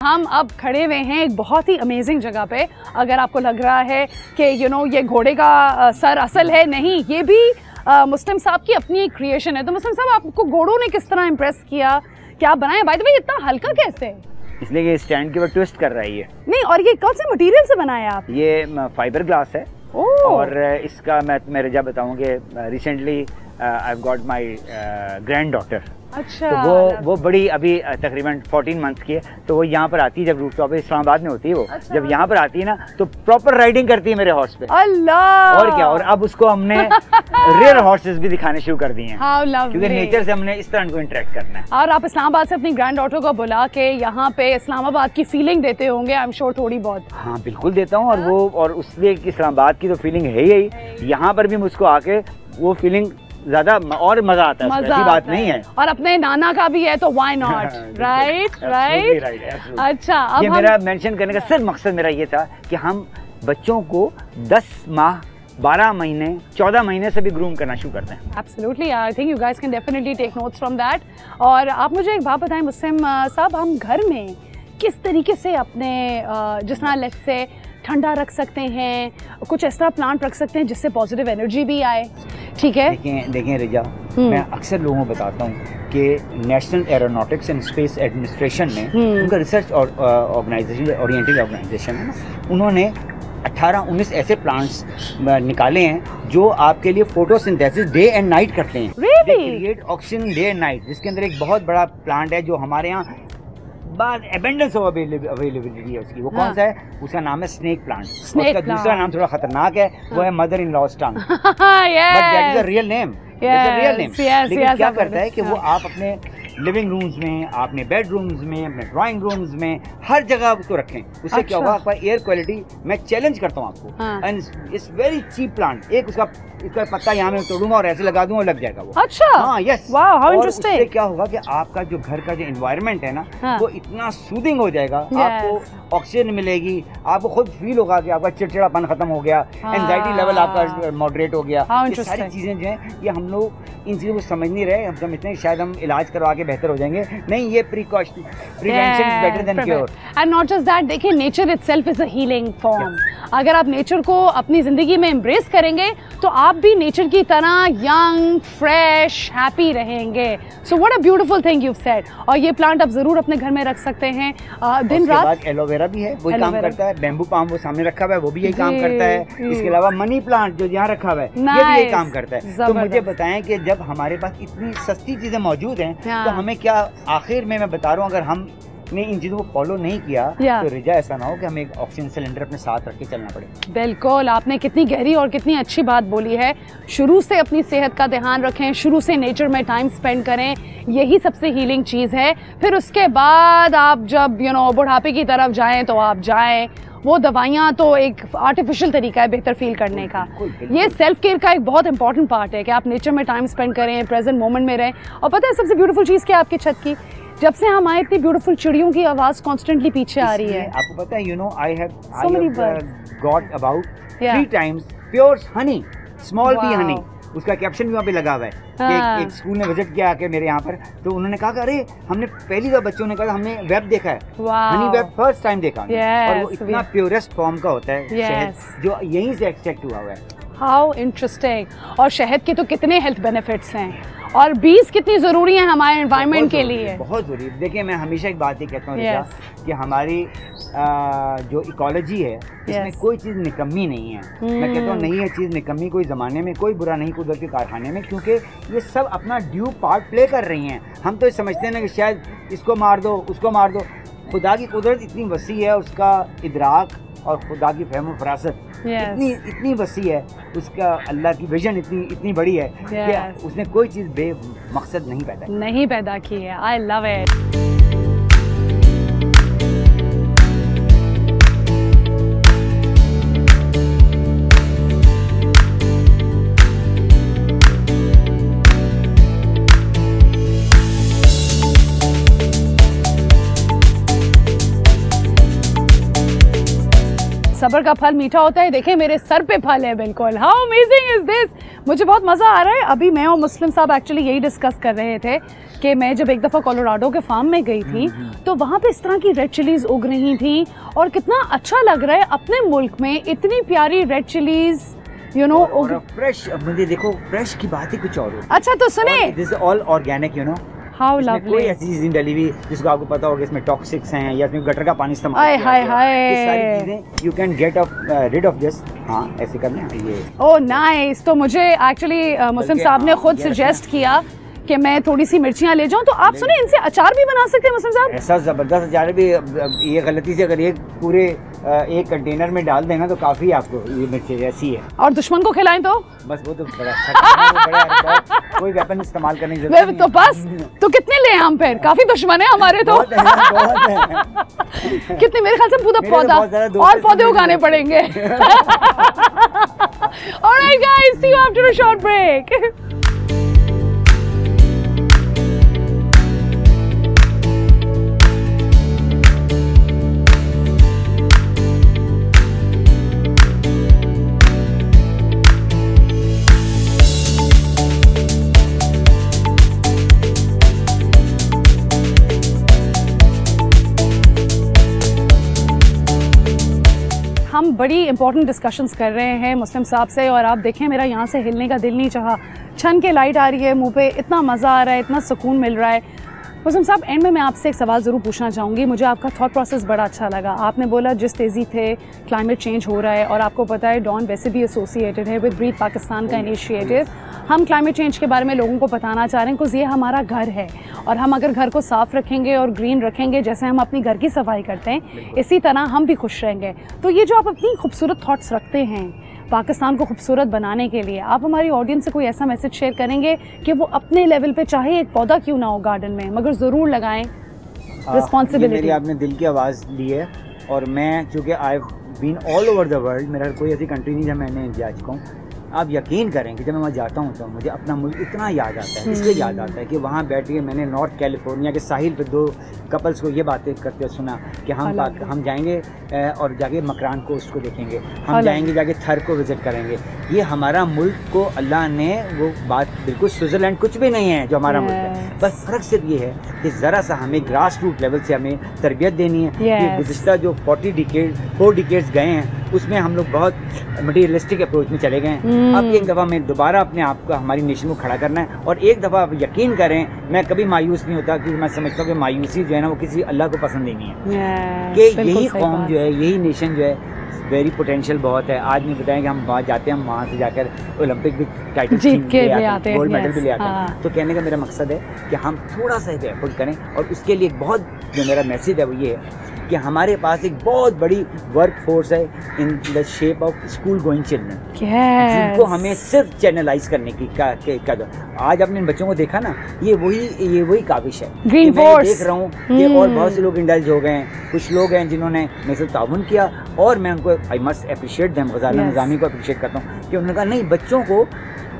हम अब खड़े हुए हैं एक बहुत ही अमेजिंग जगह पे। अगर आपको लग रहा है कि ये घोड़े का सर असल है, नहीं, ये भी मुस्लिम साहब की अपनी एक क्रिएशन है। तो मुस्लिम साहब, आपको घोड़ों ने किस तरह इम्प्रेस किया, क्या बनाया? बाय द वे, इतना हल्का कैसे है? इसलिए ये स्टैंड के ऊपर ट्विस्ट कर रही है। नहीं, और ये कौन से मटेरियल से बनाया आप? ये फाइबर ग्लास है। और इसका मैं रिजा बताऊं कि recently I have got my grand daughter. अच्छा। तो वो बड़ी अभी तकरीबन 14 मंथ की है। तो वो यहाँ पर आती है, जब रूफ टॉप इस्लामाबाद में होती है वो। अच्छा। जब यहाँ पर आती है ना तो प्रॉपर राइडिंग करती है मेरे हॉर्स पे। अल्लाह। और क्या, और अब उसको हमने रेयर हॉर्सेस भी दिखाने शुरू कर दिए हैं। How lovely। क्योंकि नेचर से हमने इस तरह उनको इंटरेक्ट करना है। और आप इस्लामाबाद से अपनी ग्रैंड डॉटर को बुला के यहाँ पे इस्लामाबाद की फीलिंग देते होंगे, आई एम श्योर थोड़ी बहुत। हाँ बिल्कुल देता हूँ। और उसलिए इस्लामाबाद की तो फीलिंग है यही, यहाँ पर भी मुझको आके वो फीलिंग ज्यादा और मजा आता है। ऐसी बात नहीं है। और अपने नाना का भी है तो व्हाई नॉट, राइट राइट। अच्छा, अब ये मेरा मेंशन करने का सिर्फ मकसद मेरा ये था कि हम बच्चों को 10 माह 12 महीने 14 महीने से भी ग्रूम करना शुरू करते हैं। Absolutely, I think you guys can definitely take notes from that. और आप मुझे एक बात बताएं मुस्लिम साहब, हम घर में किस तरीके से अपने जिस तरह लेट्स से ठंडा रख सकते हैं, कुछ ऐसा प्लांट रख सकते हैं जिससे पॉजिटिव एनर्जी भी आए, ठीक है? देखें रिजा, मैं अक्सर लोगों को बताता हूँ कि national aeronautics and space administration ने, उनका रिसर्च ऑर्गेनाइजेशन ओरिएंटेड ऑर्गेनाइजेशन है ना, उन्होंने 18-19 ऐसे प्लांट्स निकाले हैं जो आपके लिए फोटोसिंथेसिस डे एंड नाइट करते हैं। Really? Create oxygen day and night, जिसके अंदर एक बहुत बड़ा प्लांट है जो हमारे यहाँ एबेंडेंस ऑफ अवेलेबिलिटी है उसकी। वो कौन सा है? उसका नाम है स्नेक प्लांट। उसका दूसरा नाम थोड़ा खतरनाक है, वो है mother in loss tongue. But that is a real name. लेकिन क्या करता है कि वो आप अपने लिविंग रूम्स में, आपने बेडरूम्स में, अपने ड्राइंग रूम्स में, हर जगह उसको रखें। उससे क्या होगा, आपका एयर क्वालिटी, मैं चैलेंज करता हूँ आपको, and it's very cheap plant. एक इसका पत्ता यहाँ में तोड़ूंगा और ऐसे लगा दूंगा और लग जाएगा वो। अच्छा। हाँ, यस। Wow, how interesting. उससे क्या होगा कि आपका जो घर का जो एनवायरनमेंट है ना, वो इतना सूदिंग हो जाएगा, आपको ऑक्सीजन मिलेगी, आपको खुद फील होगा कि आपका चिड़चिड़ापन खत्म हो गया, एंजाइटी लेवल आपका मॉडरेट हो गया। ये सारी चीजें जो हैं, ये हम लोग इन चीज़ों को समझ नहीं रहे। हम समझते हैं शायद हम इलाज करवा के बेहतर हो जाएंगे। नहीं, ये prevention is better than cure. And not just that, देखिए nature itself is a healing form. अगर आप नेचर को अपनी ज़िंदगी में एम्ब्रेस करेंगे तो आप भी नेचर की तरह यंग, फ्रेश, हैप्पी रहेंगे। So what a beautiful thing you said. और ये प्लांट आप ज़रूर अपने घर में रख सकते हैं दिन रात। एलोवेरा भी है, वही काम करता है। बैम्बू पाम वो सामने रखा हुआ है, वो भी यही काम करता है। इसके अलावा मनी प्लांट जो यहाँ रखा हुआ है, ये भी यही काम करता है। तो मुझे बताएं कि जब हमारे पास इतनी सस्ती चीज़ें मौजूद हैं, तो हमें क्या, आखिर में मैं बता रहा हूँ, अगर हम ने इन चीज़ों को फॉलो नहीं किया तो रिजा ऐसा ना हो कि हमें एक ऑक्सीजन सिलेंडर अपने साथ रख के चलना पड़े। बिल्कुल, आपने कितनी गहरी और कितनी अच्छी बात बोली है। शुरू से अपनी सेहत का ध्यान रखें, शुरू से नेचर में टाइम स्पेंड करें, यही सबसे हीलिंग चीज़ है। फिर उसके बाद आप जब बुढ़ापे की तरफ जाएं तो आप जाएं। वो दवाइयाँ तो एक आर्टिफिशियल तरीका है बेहतर फील करने का। ये सेल्फ केयर का एक बहुत इंपॉर्टेंट पार्ट है कि आप नेचर में टाइम स्पेंड करें, प्रेजेंट मोमेंट में रहें। और पता है सबसे ब्यूटीफुल चीज़ क्या, आपकी छत की जब से हम आए इतनी ब्यूटीफुल चिड़ियों की आवाज़ कॉन्स्टेंटली पीछे आ रही है। आपको पता है, I have got about 3 times pure Honey, small B Honey. उसका कैप्शन भी वहाँ पे लगा हुआ है कि एक स्कूल ने विजिट किया आके मेरे यहाँ पर, तो उन्होंने कहा कि अरे हमने पहली बार, बच्चों ने कहा हमने वेब देखा है, हनी वेब फर्स्ट टाइम देखा। और वो इतना प्योरेस्ट फॉर्म का होता है शहद, जो यहीं से एक्सट्रैक्ट हुआ हुआ है। How interesting. और शहद के तो कितने हेल्थ बेनिफिट्स हैं, और बीज कितनी ज़रूरी हैं हमारे एनवायरनमेंट के लिए। बहुत ज़रूरी। देखिए, मैं हमेशा एक बात ही कहता हूँ कि हमारी जो इकोलॉजी है, इसमें कोई चीज़ निकम्मी नहीं है। मैं कहता हूँ नहीं है चीज़ निकम्मी, कोई ज़माने में कोई बुरा नहीं कुदरत के कारखाने में, क्योंकि ये सब अपना ड्यू पार्ट प्ले कर रही हैं। हम तो समझते हैं ना कि शायद इसको मार दो, उसको मार दो। खुदा की कुदरत इतनी वसी है, उसका इदराक और खुदा की फहम फरासत इतनी वसी है, उसका अल्लाह की विजन इतनी बड़ी है कि उसने कोई चीज़ बेमकसद नहीं पैदा की है। आई लव इट। सब्र का फल मीठा होता है। देखिए मेरे सर पे फल है बिल्कुल। How amazing is this. मुझे बहुत मज़ा आ रहा है। अभी मैं और मुस्लिम साहब एक्चुअली यही डिस्कस कर रहे थे कि मैं जब एक दफ़ा कोलोराडो के फार्म में गई थी तो वहाँ पे इस तरह की रेड चिलीज़ उग रही थी और कितना अच्छा लग रहा है अपने मुल्क में इतनी प्यारी red chillies you know. Fresh, मुझे देखो फ्रेश की बात ही कुछ और होती है। अच्छा तो सुने, this is all organic, you know. How lovely. कोई ऐसी चीज नहीं डली हुई जिसको आपको पता होगा इसमें टॉक्सिक्स हैं या इसमें गटर का पानी इस्तेमाल हाय किया हाय गया है। ये सारी हाय। चीजें you can get rid of this. हाँ ऐसे करना है ये। Oh nice. तो मुझे एक्चुअली मुस्लिम साहब ने खुद सजेस्ट किया कि मैं थोड़ी सी मिर्चियाँ ले जाऊँ। तो आप सुने इनसे अचार भी बना सकते हैं मुस्लिम साहब। ऐसा ज़बरदस्त अचार भी। ये गलती से अगर ये पूरे एक कंटेनर में डाल देना तो काफ़ी आपको ये मिर्ची ऐसी है। और दुश्मन को खिलाएं तो बस वो तो बड़ा अच्छा कोई वेपन इस्तेमाल करने की जरूरत नहीं। तो बस तो कितने ले हम फिर? काफी दुश्मन है हमारे तो। बहुत है। कितने? मेरे ख्याल से पूरा पौधा और पौधे उगाने पड़ेंगे। Alright guys, see you after a short break. हम बड़ी इंपॉर्टेंट डिस्कशंस कर रहे हैं मुस्लिम साहब से और आप देखें मेरा यहाँ से हिलने का दिल नहीं चाहा। छन के लाइट आ रही है मुंह पे, इतना मज़ा आ रहा है, इतना सुकून मिल रहा है। मुस्लिम साहब एंड में मैं आपसे एक सवाल ज़रूर पूछना चाहूँगी। मुझे आपका थॉट प्रोसेस बड़ा अच्छा लगा। आपने बोला जिस तेज़ी थे क्लाइमेट चेंज हो रहा है और आपको पता है डॉन वैसे भी एसोसिएटेड है विद ब्रीथ पाकिस्तान का इनिशिएटिव। हम क्लाइमेट चेंज के बारे में लोगों को बताना चाह रहे हैं बिकॉज़ ये हमारा घर है और हम अगर घर को साफ़ रखेंगे और ग्रीन रखेंगे जैसे हम अपनी घर की सफाई करते हैं इसी तरह हम भी खुश रहेंगे। तो ये जो आप अपनी खूबसूरत थॉट्स रखते हैं पाकिस्तान को खूबसूरत बनाने के लिए, आप हमारी ऑडियंस से कोई ऐसा मैसेज शेयर करेंगे कि वो अपने लेवल पे चाहे एक पौधा क्यों ना हो गार्डन में मगर ज़रूर लगाएं? रिस्पॉन्सिबिलिटी। मेरी आपने दिल की आवाज़ ली है और मैं चूँकि I been all over the world, मेरा कोई ऐसी कंट्री नहीं जहाँ मैंने जा चुका हूँ। आप यकीन करें कि जब मैं वहाँ जाता हूँ तो मुझे अपना मुल्क इतना याद आता है, इसलिए याद आता है कि वहाँ बैठ के मैंने नॉर्थ कैलिफोर्निया के साहिल पे 2 कपल्स को ये बातें करते सुना कि हम जाएंगे और जाके मकरान को उसको देखेंगे, हम जाएंगे जाके थर को विज़िट करेंगे। ये हमारा मुल्क को अल्लाह ने वो बात बिल्कुल स्विट्ज़रलैंड कुछ भी नहीं है जो हमारा मुल्क है। बस फ़र्क सिर्फ ये है कि ज़रा सा हमें ग्रास रूट लेवल से हमें तरबियत देनी है कि गुज़िश्ता जो 4 डिकेड्स गए हैं उसमें हम लोग बहुत मटीरियलिस्टिक अप्रोच में चले गए हैं। अब एक दफ़ा मैं दोबारा अपने आप को हमारी नेशन को खड़ा करना है और एक दफ़ा आप यकीन करें मैं कभी मायूस नहीं होता क्योंकि मैं समझता हूँ कि मायूसी जो है ना वो किसी अल्लाह को पसंद नहीं है। कि यही कौम जो है, यही नेशन जो है वेरी पोटेंशियल बहुत है। आज नहीं बताएं कि हम वहाँ जाते हैं, हम वहाँ से जाकर ओलंपिक भी टाइटल जीत के ले आते हैं, गोल्ड मेडल भी ले आते हैं। तो कहने का मेरा मकसद है कि हम थोड़ा सा एफर्ट करें और उसके लिए बहुत जो मेरा मैसेज है वो ये है कि हमारे पास एक बहुत बड़ी वर्क फोर्स है in the shape of school going children जिनको हमें सिर्फ चैनलाइज करने की का आज आपने इन बच्चों को देखा ना, ये वही काबिश है। ग्रीन फोर्स देख रहा हूँ कि और बहुत से लोग इंडल्ज हो गए हैं। कुछ लोग हैं जिन्होंने मेरे से ताउन किया और मैं उनको I must appreciate them, Ghazala Nizami को अप्रिशिएट करता हूँ कि उन्होंने कहा नहीं बच्चों को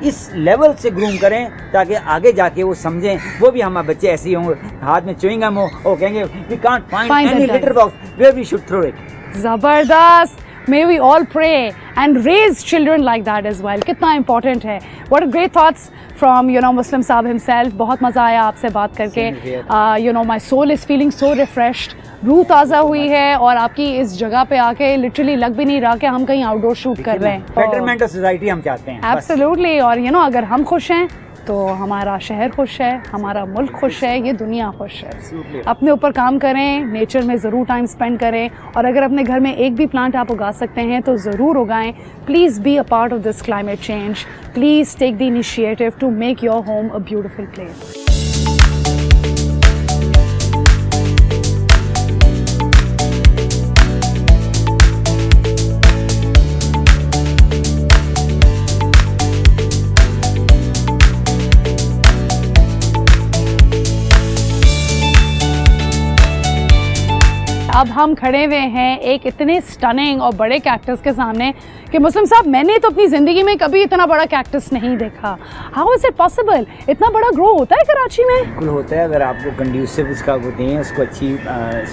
इस लेवल से ग्रूम करें ताकि आगे जाके वो समझें वो भी हमारे बच्चे ऐसे ही होंगे, हाथ में च्युइंग गम हो और कहेंगे we can't find any litter box where we should throw it. ज़बरदस्त। May we all pray and raise children like that as well. कितना important है। What a great thoughts from Muslim Saab himself. बहुत मज़ा आया आपसे बात करके। My soul is feeling so refreshed. रूह ताज़ा हुई है और आपकी इस जगह पे आके लिटरली लग भी नहीं रहा कि हम कहीं आउटडोर शूट कर रहे हैं। बेटरमेंट ऑफ सोसाइटी हम चाहते हैं। Absolutely। और अगर हम खुश हैं तो हमारा शहर खुश है, हमारा मुल्क खुश है, ये दुनिया खुश है। अपने ऊपर काम करें, नेचर में ज़रूर टाइम स्पेंड करें और अगर अपने घर में एक भी प्लांट आप उगा सकते हैं तो ज़रूर उगाएं। Please be a part of this climate change. Please take the initiative to make your home a beautiful place. अब हम खड़े हुए हैं एक इतने स्टनिंग और बड़े कैक्टस के सामने कि मुस्लिम साहब मैंने तो अपनी ज़िंदगी में कभी इतना बड़ा कैक्टस नहीं देखा। How is it possible? इतना बड़ा ग्रो होता है कराची में? बिल्कुल होता है, अगर आपको कंड्यूसिव उसका वो दें, उसको अच्छी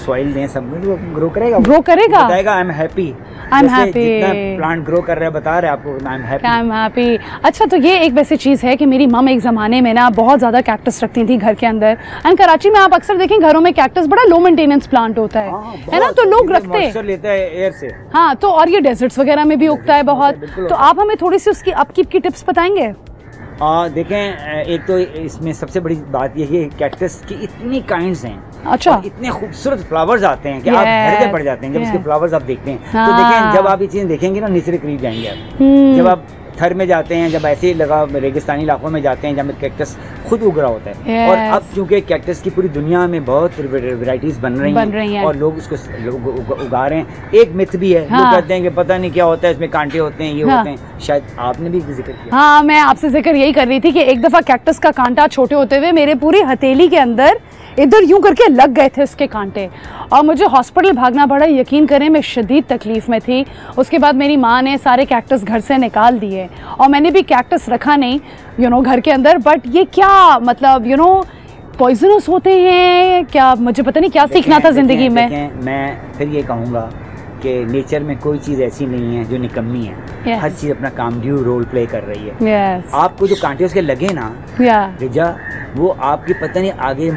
सॉइल दें, सब वो ग्रो करेगा। ग्रो करेगा, बताएगा आई एम हैप्पी। जितना प्लांट ग्रो कर रहा है बता रहे हैं आपको, आई एम हैप्पी। अच्छा, तो ये एक वैसी चीज़ है कि मेरी मम एक ज़माने में ना बहुत ज़्यादा कैक्टस रखती थी घर के अंदर, एंड कराची में आप अक्सर देखें घरों में कैक्टस बड़ा लो मेंटेनेंस प्लांट होता है ना, तो लोग रखते हैं, लेता है एयर से। हाँ, तो और ये डेजर्ट्स वगैरह में भी उगता है बहुत, तो आप हमें थोड़ी सी उसकी अपकीप की टिप्स बताएंगे? देखें, एक तो इसमें सबसे बड़ी बात यही है कैक्टस की इतनी काइंड्स हैं, अच्छा, इतने खूबसूरत फ्लावर्स आते हैं कि आप हैरत पड़ जाते हैं जब उसके फ्लावर्स आप देखते हैं। तो देखें, जब आप ये चीज़ें देखेंगे ना नेचर के करीब जाएंगे आप। जब आप थर में जाते हैं, जब ऐसे लगा रेगिस्तानी इलाकों में जाते हैं जहाँ कैक्टस खुद उग रहा होता है, और अब चूंकि कैक्टस की पूरी दुनिया में बहुत वैरायटीज बन रही हैं और लोग उसको उगा रहे हैं। एक मिथ भी है, लोग कहते हैं कि पता नहीं क्या होता है, इसमें कांटे होते हैं, ये होते हैं, शायद आपने भी जिक्र किया। हाँ, मैं आपसे जिक्र यही कर रही थी कि एक दफ़ा कैक्टस का कांटा छोटे होते हुए मेरे पूरी हथेली के अंदर इधर यूं करके लग गए थे उसके कांटे, और मुझे हॉस्पिटल भागना पड़ा। यकीन करें, मैं शदीद तकलीफ़ में थी। उसके बाद मेरी माँ ने सारे कैक्टस घर से निकाल दिए, और मैंने भी कैक्टस रखा नहीं घर के अंदर। बट ये क्या मतलब पॉइजनस होते हैं क्या? मुझे पता नहीं क्या सीखना था ज़िंदगी में। मैं फिर ये कहूँगा कि नेचर में कोई चीज़ ऐसी नहीं है जो निकम्मी है। हर चीज़ अपना काम ड्यू रोल प्ले कर रही है। आपको जो कांटे उसके लगे ना रिजा, वो आपकी पता नहीं आगे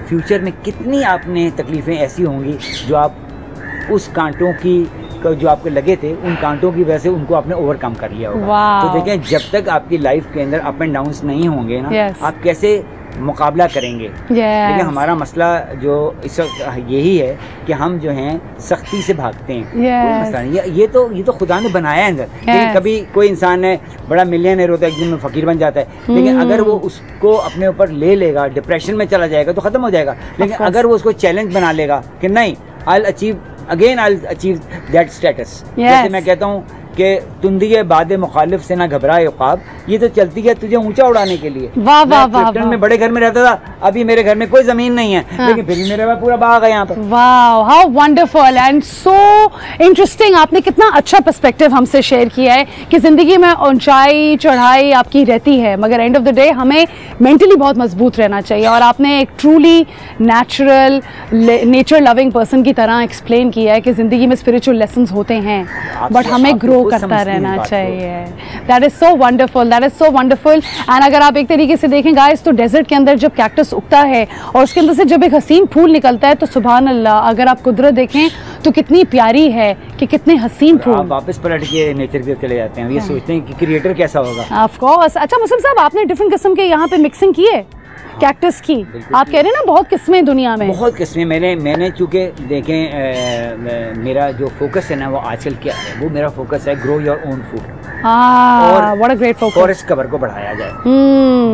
फ्यूचर में कितनी आपने तकलीफ़ें ऐसी होंगी जो आप उस कांटों की जो आपके लगे थे, उन कांटों की वजह से उनको आपने ओवरकम कर लिया होगा। तो देखें, जब तक आपकी लाइफ के अंदर अप एंड डाउन्स नहीं होंगे ना, आप कैसे मुकाबला करेंगे। लेकिन हमारा मसला जो इस वक्त यही है कि हम जो हैं सख्ती से भागते हैं। कोई मसला नहीं, ये तो खुदा ने बनाया है अंदर। लेकिन कभी कोई इंसान है बड़ा मिलियनियर होता है, एक दिन में फकीर बन जाता है, लेकिन अगर वो उसको अपने ऊपर ले लेगा, डिप्रेशन में चला जाएगा तो ख़त्म हो जाएगा। लेकिन अगर वो उसको चैलेंज बना लेगा कि नहीं, I will achieve that status. जैसे मैं कहता हूँ कि तुंदिए बादे मुखालिफ से ना घबराए उकाब, ये तो चलती है तुझे ऊंचा उड़ाने के लिए। वाह वाह वाह। में बड़े घर में रहता था, अभी मेरे घर में कोई जमीन नहीं है, लेकिन फिर भी मेरे पास पूरा बाग है यहाँ पर। वाह, how wonderful and so interesting. आपने कितना अच्छा पर्सपेक्टिव हमसे शेयर किया है कि जिंदगी में ऊंचाई चढ़ाई आपकी रहती है, मगर एंड ऑफ द डे हमें मेंटली बहुत मजबूत रहना चाहिए। और आपने एक truly natural nature loving person की तरह एक्सप्लेन किया है कि जिंदगी में स्पिरिचुअल लेसन्स होते हैं, बट हमें ग्रो करता रहना चाहिए। That is so wonderful, that is so wonderful. And अगर आप एक तरीके से देखें गाइस, तो डेजर्ट के अंदर जब कैक्टस उगता है और उसके अंदर से जब एक हसीन फूल निकलता है, तो सुभान अल्लाह, अगर आप कुदरत देखें तो कितनी प्यारी है कि कितने हसीन फूल। आप वापस पलट के नेचर की चले जाते हैं, ये सोचते हैं कि क्रिएटर कैसा होगा। Of course. अच्छा मुस्लिम साहब, आपने डिफरेंट किस्म के यहाँ पे मिक्सिंग की है कैक्टस की? आप कह रहे हैं ना बहुत किस्में दुनिया में। बहुत किस्में। मैंने चूँकि देखें, मेरा जो फोकस है ना वो आजकल क्या है, वो मेरा फोकस है ग्रो योर ओन फूड। और what a great focus. Forest cover को बढ़ाया जाए,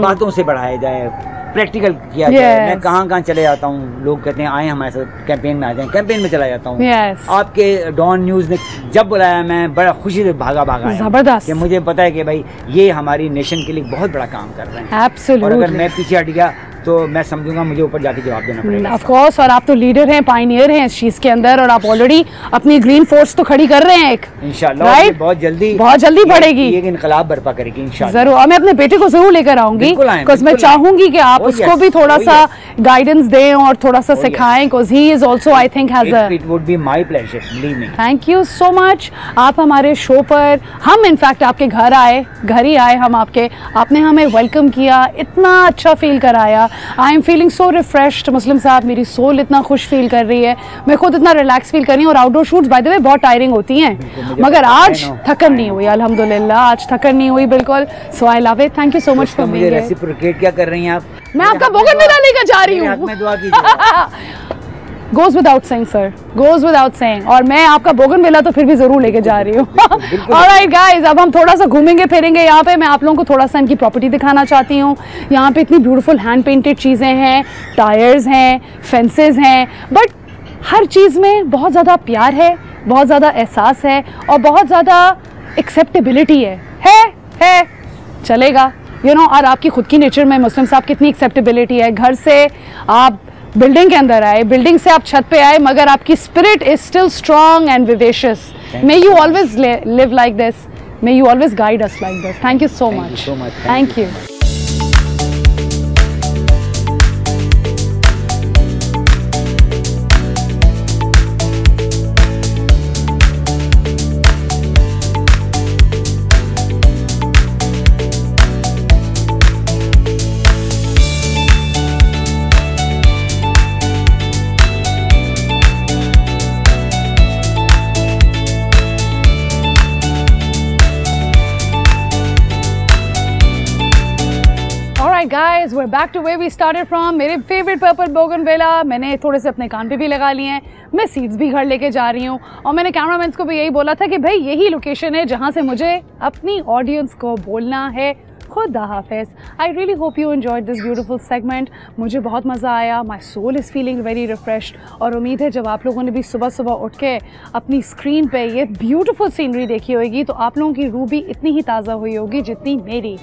बातों से बढ़ाया जाए, प्रैक्टिकल किया जाए। मैं कहाँ चले जाता हूँ, लोग कहते हैं आए हमारे साथ कैंपेन में आ जाए, कैंपेन में चला जाता हूँ। आपके डॉन न्यूज़ ने जब बुलाया, मैं बड़ा खुशी से भागा जबरदस्त, कि मुझे पता है कि भाई ये हमारी नेशन के लिए बहुत बड़ा काम कर रहे हैं। Absolutely. और अगर मैं पीछे हट गया तो मैं समझूंगा मुझे ऊपर जाके जवाब देना पड़ेगा। Of course. और आप तो लीडर हैं, पायनियर हैं इस चीज के अंदर, और आप ऑलरेडी अपनी ग्रीन फोर्स तो खड़ी कर रहे हैं एक, इंशाल्लाह। राइट? बहुत जल्दी बढ़ेगी, एक इनकलाब बर्पा करेगी इंशाल्लाह। जरूर। और मैं अपने बेटे को जरूर लेकर आऊंगी, बिकॉज मैं चाहूंगी कि आप उसको भी थोड़ा सा गाइडेंस दें और थोड़ा सा सिखाएं, because he is also I think has a. It would be my pleasure, believe me. Thank you so much. आप हमारे शो पर, हम इनफैक्ट आपके घर ही आए हम आपके, आपने हमें वेलकम किया, इतना अच्छा फील कराया। I am feeling so refreshed Muslim साहब, मेरी सोल इतना खुश फील कर रही है, मैं खुद इतना रिलैक्स फील कर रही हूँ। और outdoor shoots by the way बहुत टायरिंग होती हैं, मगर आज थकन नहीं हुई, अल्हम्दुलिल्लाह आज थकन नहीं हुई बिल्कुल। So I love it, thank you so much for being here. Reciprocate क्या कर रही हैं आप? मैं आपका बोगनविला लेकर जा रही हूँ। Goes without saying, sir. Goes without saying. और मैं आपका बोगनविला तो फिर भी जरूर लेके जा रही हूँ। Alright guys, अब हम थोड़ा सा घूमेंगे फिरेंगे यहाँ पे। मैं आप लोगों को थोड़ा सा इनकी प्रॉपर्टी दिखाना चाहती हूँ। यहाँ पे इतनी ब्यूटीफुल हैंड पेंटेड चीज़ें हैं, टायर्स हैं, फेंसेस हैं, बट हर चीज़ में बहुत ज़्यादा प्यार है, बहुत ज़्यादा एहसास है और बहुत ज़्यादा एक्सेप्टेबिलिटी है। चलेगा, और आपकी खुद की नेचर में मुस्लिम साहब कितनी एक्सेप्टेबिलिटी है। घर से आप बिल्डिंग के अंदर आए, बिल्डिंग से आप छत पे आए, मगर आपकी spirit is still strong and vivacious. May you always live like this. May you always guide us like this. Thank you so much. Thank you so much. Thank you. Guys, we're back to where we started from. मेरे favourite purple bougainvillea मैंने थोड़े से अपने कान पे भी लगा लिए हैं. मैं सीड्स भी घर लेके जा रही हूँ और मैंने कैमरामैन को भी यही बोला था कि भाई यही लोकेशन है जहाँ से मुझे अपनी ऑडियंस को बोलना है खुदा हाफिज़. I really hope you enjoyed this beautiful segment. मुझे बहुत मज़ा आया. My soul is feeling very refreshed और उम्मीद है जब आप लोगों ने भी सुबह सुबह उठ के अपनी स्क्रीन पे ये ब्यूटीफुल सीनरी देखी होगी तो आप लोगों की रूह भी इतनी ही ताज़ा हुई होगी जितनी मेरी.